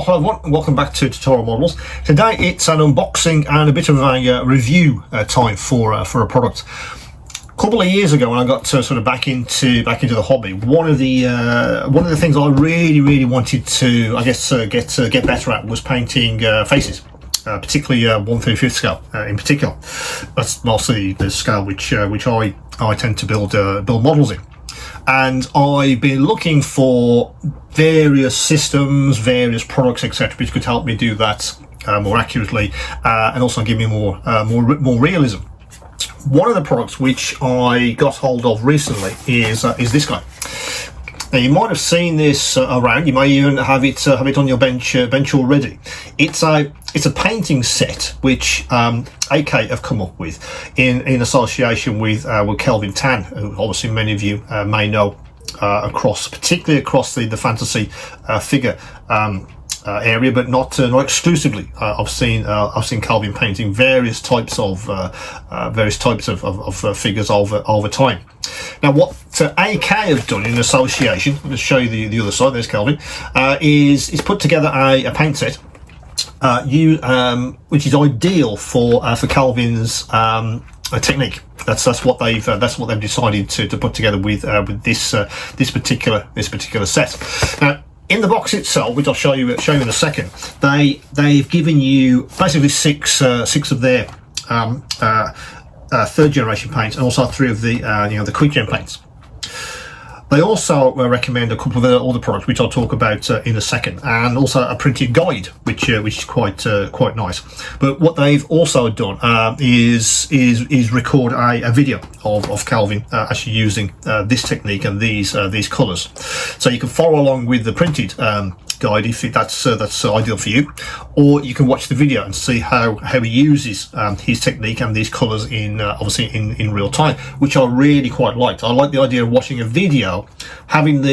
hello everyone, welcome back to Tutorial Models. Today it's an unboxing and a bit of a review time for a product. A couple of years ago, when I got sort of back into the hobby, one of the things I really wanted to, I guess, get better at was painting faces. Particularly 1/35 scale in particular. That's mostly the scale which I tend to build models in. And I've been looking for various systems, various products, etc., which could help me do that more accurately and also give me more realism. One of the products which I got hold of recently is this guy. Now you might have seen this around. You may even have it on your bench already. It's a painting set which AK have come up with in association with Kelvin Tan, who obviously many of you may know, particularly across the fantasy figure area, but not exclusively. I've seen Kelvin painting various types of figures over time. Now, what AK have done in association, let's show you the other side. There's Kelvin. Is put together a paint set, which is ideal for Kelvin's technique. That's what they've decided to put together with this particular set. Now, in the box itself, which I'll show you in a second, they've given you basically six of their third generation paints, and also 3 of the quick gen paints. They also recommend a couple of other products, which I'll talk about in a second, and also a printed guide, which is quite nice. But what they've also done is record a video of Kelvin actually using this technique and these colours, so you can follow along with the printed guide if that's ideal for you, or you can watch the video and see how he uses his technique and these colours obviously in real time, which I really quite liked. I like the idea of watching a video, having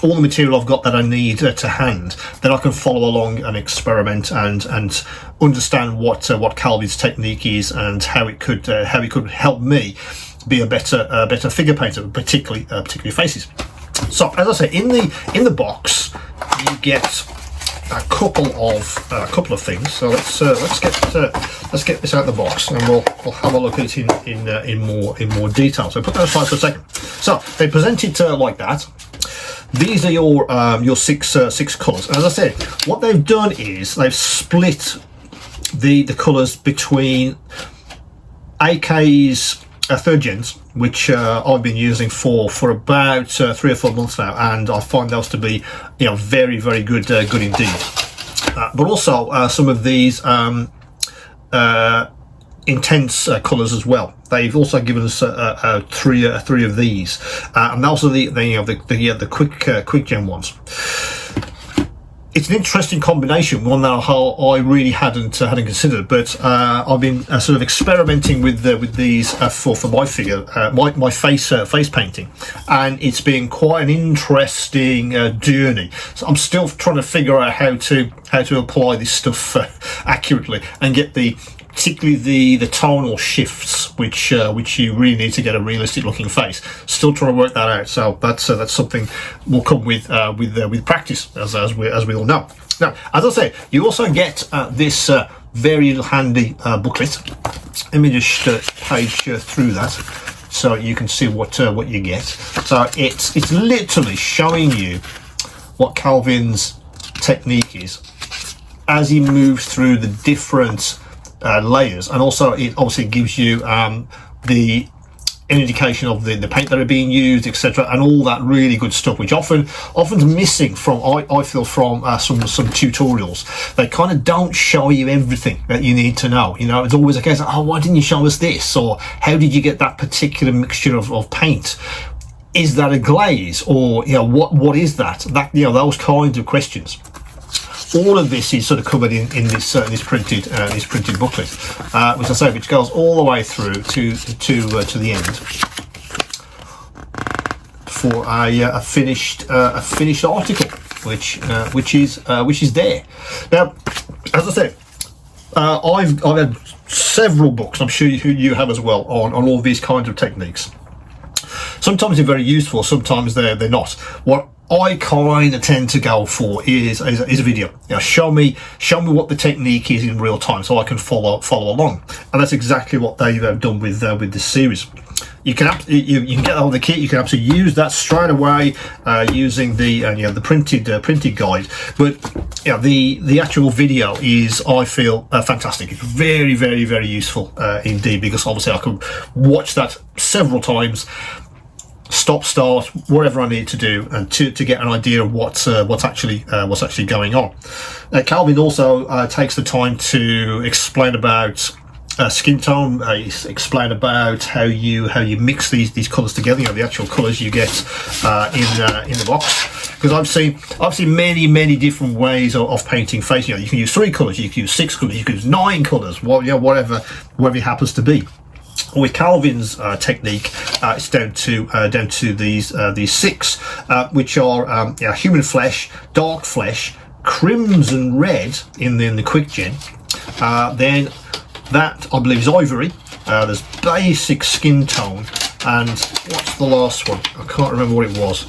all the material I've got that I need to hand, then I can follow along and experiment and understand what Kelvin's technique is and how it could help me be a better figure painter, particularly faces. So, as I say, in the box you get a couple of things. So let's get this out of the box, and we'll have a look at it in more detail. So put that aside for a second. So they present it like that. These are your six colours. And as I said, what they've done is they've split the colours between AK's third gens, which I've been using for about 3 or 4 months now, and I find those to be very good indeed. But also some of these intense colours as well. They've also given us three of these, and also the quick gen ones. It's an interesting combination, one that I really hadn't considered, but I've been sort of experimenting with these for my figure, my face painting, and it's been quite an interesting journey. So I'm still trying to figure out how to apply this stuff accurately and get particularly the tonal shifts, which you really need to get a realistic looking face. Still trying to work that out. So that's something will come with practice, as we all know. Now, as I say, you also get this very handy booklet. Let me just page through that so you can see what you get. So it's literally showing you what Kelvin's technique is as he moves through the different layers, and also it obviously gives you an indication of the paint that are being used, etc., and all that really good stuff, which often's missing from I feel from some tutorials. They kind of don't show you everything that you need to know. It's always a case of, oh, why didn't you show us this, or how did you get that particular mixture of paint? Is that a glaze, or what is that? Those kinds of questions. All of this is sort of covered in this printed booklet, which goes all the way through to the end for a finished article, which is there. Now, as I said, I've had several books. I'm sure you have as well on all these kinds of techniques. So sometimes they're very useful, sometimes they're not. What I kind of tend to go for is a video. Show me what the technique is in real time, so I can follow along. And that's exactly what they've done with this series. You can get hold of the kit. You can absolutely use that straight away using the printed guide. But the actual video is, I feel, fantastic. It's very, very, very useful indeed, because obviously I can watch that several times, stop, start, whatever I need to do, and to get an idea of what's actually going on. Calvin also takes the time to explain about skin tone, explain about how you mix these colours together. The actual colours you get in the box. Because I've seen many different ways of painting face. You can use 3 colours, you can use 6 colours, you can use 9 colours, whatever it happens to be. With Calvin's technique, it's down to these 6, which are human flesh, dark flesh, crimson red in the quick gen. Then that, I believe, is ivory. There's basic skin tone, and what's the last one? I can't remember what it was.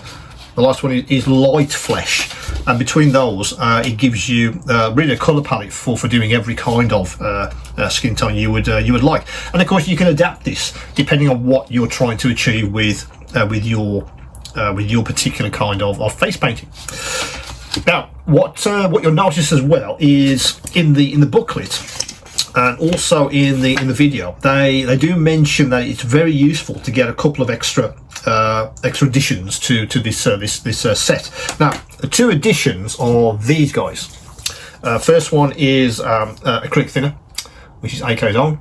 The last one is light flesh, and between those, it gives you really a colour palette for doing every kind of skin tone you would like. And of course, you can adapt this depending on what you're trying to achieve with your particular kind of face painting. Now, what you'll notice as well is in the booklet, and also in the video, they do mention that it's very useful to get a couple of extra additions to this set. Now, the 2 additions are these guys. First one is acrylic thinner, which is AK's own,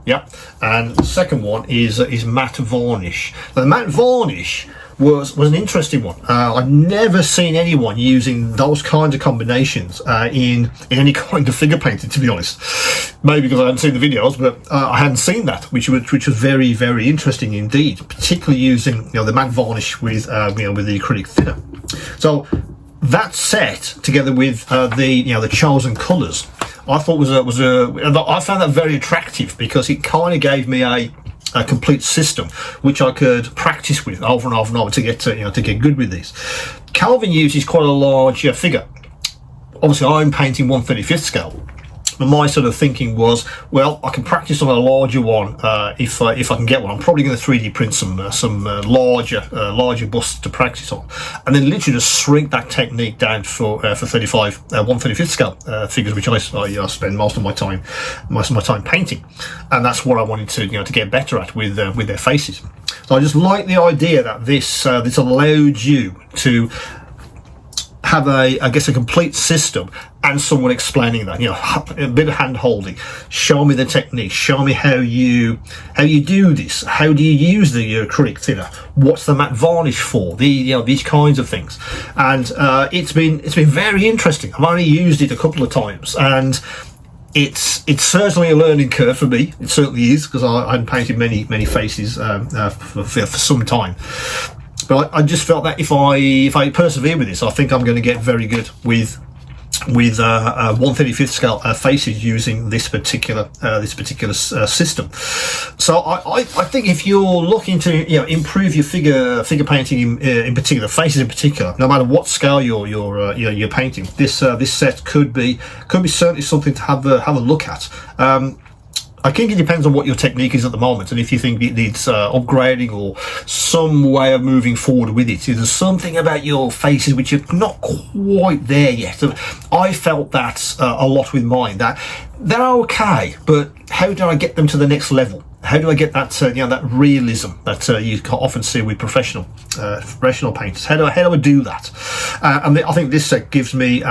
and the second one is matte varnish. Now, the matte varnish was an interesting one. I've never seen anyone using those kinds of combinations in any kind of figure painting, to be honest. Maybe because I hadn't seen the videos, but I hadn't seen that, which was very, very interesting indeed. Particularly using the matte varnish with with the acrylic thinner. So that set together with the chosen colours, I thought I found that very attractive, because it kind of gave me a complete system which I could practice with over and over and over to get good with these. Calvin uses quite a large figure. Obviously, I'm painting 1/35 scale. But my sort of thinking was, well, I can practice on a larger one if I can get one. I'm probably going to 3D print some larger busts to practice on, and then literally just shrink that technique down for 1/35 scale figures, which I spend most of my time painting, and that's what I wanted to get better at with their faces. So I just like the idea that this allowed you to have a complete system, and someone explaining that, a bit of hand holding, show me the technique, show me how you do this, how do you use the acrylic thinner, what's the matte varnish for, these kinds of things. And it's been very interesting. I've only used it a couple of times, and it's certainly a learning curve for me. It certainly is, because I hadn't painted many faces for some time. But I just felt that if I persevere with this, I think I'm going to get very good with 1/35 scale faces using this particular system. So I think if you're looking to improve your figure painting in particular, faces in particular, no matter what scale you're painting, this set could be certainly something to have a look at. I think it depends on what your technique is at the moment, and if you think it needs upgrading or some way of moving forward with it. There's something about your faces which are not quite there yet. I felt that a lot with mine, that they're okay, but how do I get them to the next level? How do I get that that realism that you often see with professional painters? How do I do that? And I think this set gives me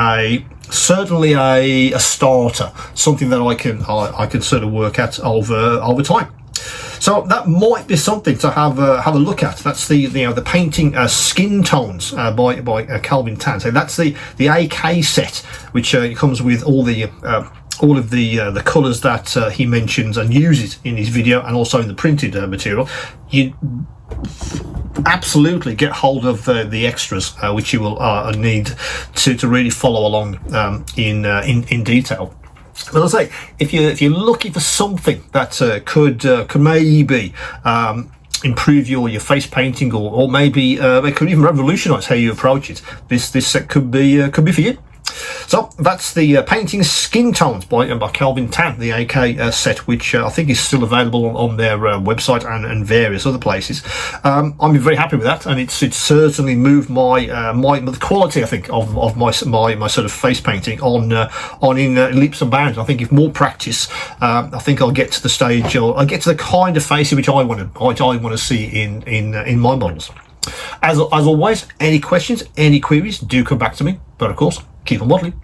certainly a starter, something that I can sort of work at over time. So that might be something to have a look at. That's the painting skin tones by Calvin Tan. So that's the AK set, which comes with all of the colours that he mentions and uses in his video, and also in the printed material. You absolutely get hold of the extras, which you will need to really follow along in detail. But I'll say, if you're looking for something that could maybe improve your face painting, or maybe it could even revolutionize how you approach it. This set could be for you. So that's the painting Skin Tones by Kelvin Tan, the AK set, which I think is still available on their website and various other places. I'm very happy with that, and it's certainly moved the quality, I think, of my sort of face painting on in leaps and bounds. I think if more practice, I think I'll get to the stage, or I'll get to the kind of face which I want to see in my models. As always, any questions, any queries, do come back to me. But of course, keep on modelling.